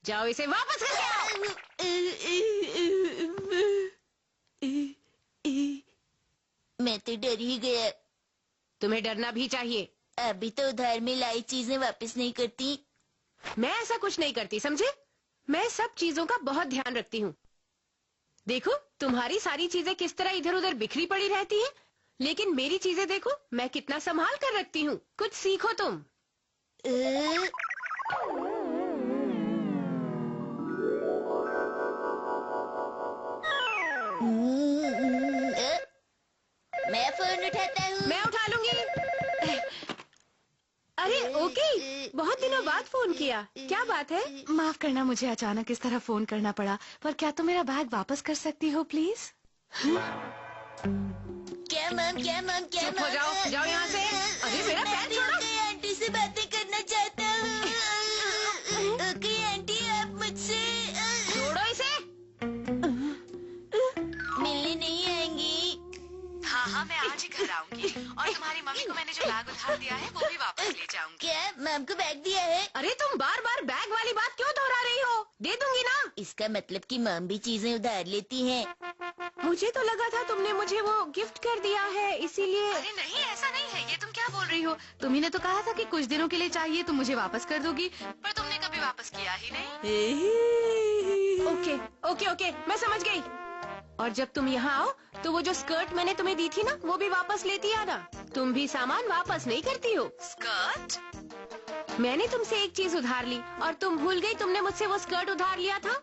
जाओ इसे वापस करके आओ। मैं तो डर ही गया। तुम्हें डरना भी चाहिए। अभी तो उधार में लाई चीजें वापस नहीं करती। मैं ऐसा कुछ नहीं करती, समझे? मैं सब चीजों का बहुत ध्यान रखती हूँ। देखो तुम्हारी सारी चीजें किस तरह इधर उधर बिखरी पड़ी रहती हैं, लेकिन मेरी चीजें देखो मैं कितना संभाल कर रखती हूँ। कुछ सीखो तुम। मैं फोन उठाता हूँ। मैं उठा लूंगी। अरे ओके, बहुत दिनों बाद फोन किया, क्या बात है? माफ करना मुझे अचानक इस तरह फोन करना पड़ा, पर क्या तुम मेरा बैग वापस कर सकती हो प्लीज? क्या मैम, क्या मैम, क्या चुप हो जाओ, जाओ यहाँ से। अरे मेरा पैर छोड़ो। मैं आंटी से बातें करना चाहता हूँ। ओके आंटी, आप मुझसे छोड़ो इसे। मिलने नहीं आएंगी? हाँ, मैं आज ही घर आऊंगी और तुम्हारी मम्मी को मैंने जो बैग उधार दिया है वो भी वापस ले जाऊंगी। क्या मैम को बैग दिया है? अरे तुम बार बार बैग वाली बात क्यों दोहरा रही हो? दे दूंगी ना। इसका मतलब कि मैम भी चीजें उधार लेती हैं। मुझे तो लगा था तुमने मुझे वो गिफ्ट कर दिया है, इसीलिए। अरे नहीं, ऐसा नहीं है, ये तुम क्या बोल रही हो? तुम्ही ने तो कहा था कि कुछ दिनों के लिए चाहिए तो मुझे वापस कर दोगी, पर तुमने कभी वापस किया ही नहीं। ओके ओके ओके, मैं समझ गई। और जब तुम यहाँ आओ तो वो जो स्कर्ट मैंने तुम्हें दी थी ना, वो भी वापस लेती आना। तुम भी सामान वापस नहीं करती हो। स्कर्ट? मैंने तुमसे एक चीज उधार ली और तुम भूल गई तुमने मुझसे वो स्कर्ट उधार लिया था।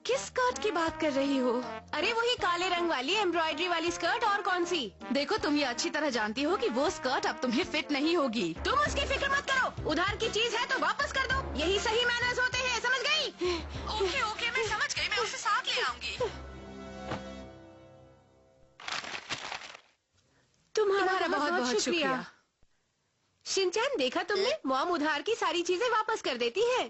किस स्कर्ट की बात कर रही हो? अरे वही काले रंग वाली एम्ब्रॉयडरी वाली स्कर्ट, और कौन सी? देखो तुम ये अच्छी तरह जानती हो कि वो स्कर्ट अब तुम्हें फिट नहीं होगी। तुम उसकी फिक्र मत करो, उधार की चीज है तो वापस कर दो, यही सही मैनर्स होते हैं, समझ गई? ओके, मैं समझ गई, मैं उसे साथ ले आऊंगी। तुम्हारा बहुत बहुत शुक्रिया। शिनचैन, देखा तुमने, मॉम उधार की सारी चीजें वापस कर देती है।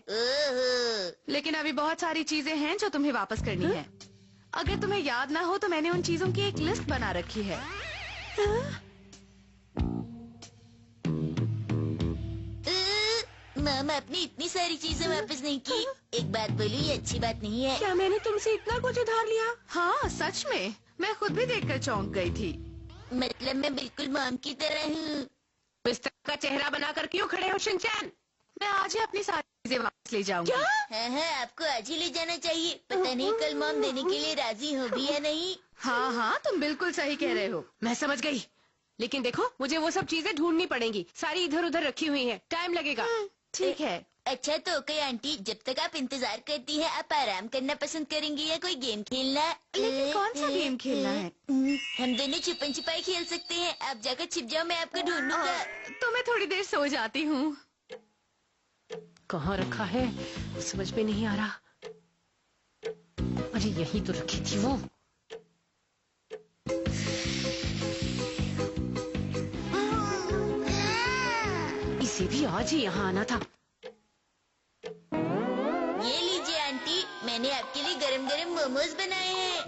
लेकिन अभी बहुत सारी चीजें हैं जो तुम्हें वापस करनी है। अगर तुम्हें याद ना हो तो मैंने उन चीजों की एक लिस्ट बना रखी है। मैम आपने इतनी सारी चीजें वापस नहीं की। एक बात बोलूं, ये अच्छी बात नहीं है। क्या मैंने तुमसे इतना कुछ उधार लिया? हाँ सच में, मैं खुद भी देखकर चौंक गई थी। मतलब मैं बिल्कुल मॉम की तरह हूँ। इस तरह का चेहरा बनाकर क्यों खड़े हो शिनचैन? मैं आज ही अपनी सारी चीजें वापस ले जाऊंगी। क्या? हाँ, आपको आज ही ले जाना चाहिए। पता नहीं कल मॉम देने के लिए राजी हो भी या नहीं। हाँ, तुम बिल्कुल सही कह रहे हो। मैं समझ गई, लेकिन देखो मुझे वो सब चीजें ढूंढनी पड़ेंगी, सारी इधर उधर रखी हुई हैं, टाइम लगेगा। ठीक है। अच्छा तो ओके आंटी, जब तक आप इंतजार करती हैं, आप आराम करना पसंद करेंगी या कोई गेम खेलना? लेकिन कौन सा गेम खेलना है? हम दोनों छुपन छिपाई खेल सकते हैं। आप जाकर छिप जाओ, मैं आपको ढूंढूंगा। तो मैं थोड़ी देर सो जाती हूँ। कहाँ रखा है, समझ में नहीं आ रहा। अरे यहीं तो रखी थी वो। इसे भी आज ही यहाँ आना था। ये लीजिए आंटी, मैंने आपके लिए गरम गरम मोमोज बनाए हैं।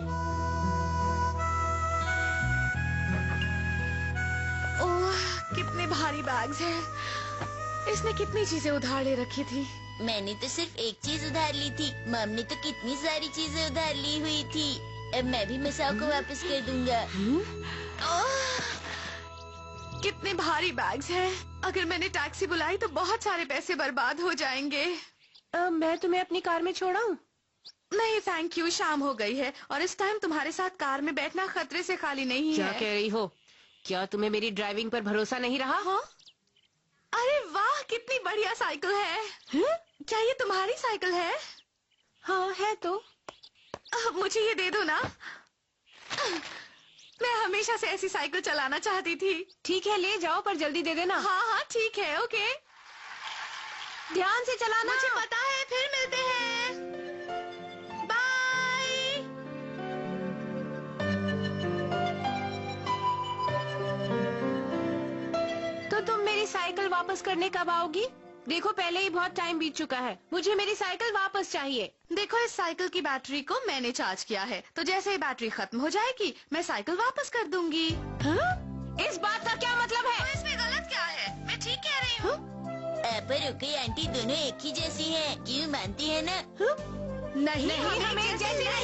ओह, कितने भारी बैग्स हैं। इसने कितनी चीजें उधार ले रखी थी। मैंने तो सिर्फ एक चीज उधार ली थी, मम ने तो कितनी सारी चीजें उधार ली हुई थी। अब मैं भी मसाओ को वापस कर दूंगा। कितने भारी बैग्स हैं। अगर मैंने टैक्सी बुलाई तो बहुत सारे पैसे बर्बाद हो जाएंगे। मैं तुम्हें अपनी कार में छोड़ाऊं? नहीं थैंक यू, शाम हो गई है और इस टाइम तुम्हारे साथ कार में बैठना खतरे से खाली नहीं क्या है। कह रही हो? क्या तुम्हें मेरी ड्राइविंग पर भरोसा नहीं रहा? हाँ? अरे वाह, कितनी बढ़िया साइकिल है। क्या ये तुम्हारी साइकिल है? हाँ है तो। मुझे ये दे दो ना। मैं हमेशा से ऐसी साइकिल चलाना चाहती थी। ठीक है ले जाओ, पर जल्दी दे देना। हाँ ठीक है, ओके। ध्यान से चलाना। मुझे पता है, फिर मिलते हैं। बाय। तो तुम मेरी साइकिल वापस करने कब आओगी? देखो पहले ही बहुत टाइम बीत चुका है, मुझे मेरी साइकिल वापस चाहिए। देखो इस साइकिल की बैटरी को मैंने चार्ज किया है, तो जैसे ही बैटरी खत्म हो जाएगी मैं साइकिल वापस कर दूंगी। हाँ? इस बात का क्या मतलब है? तो इसमें गलत क्या है? मैं ठीक कह रही हूँ। आप पापा रोके आंटी दोनों एक ही जैसी हैं। क्यों मानती है ना? नहीं, हम एक जैसी नहीं।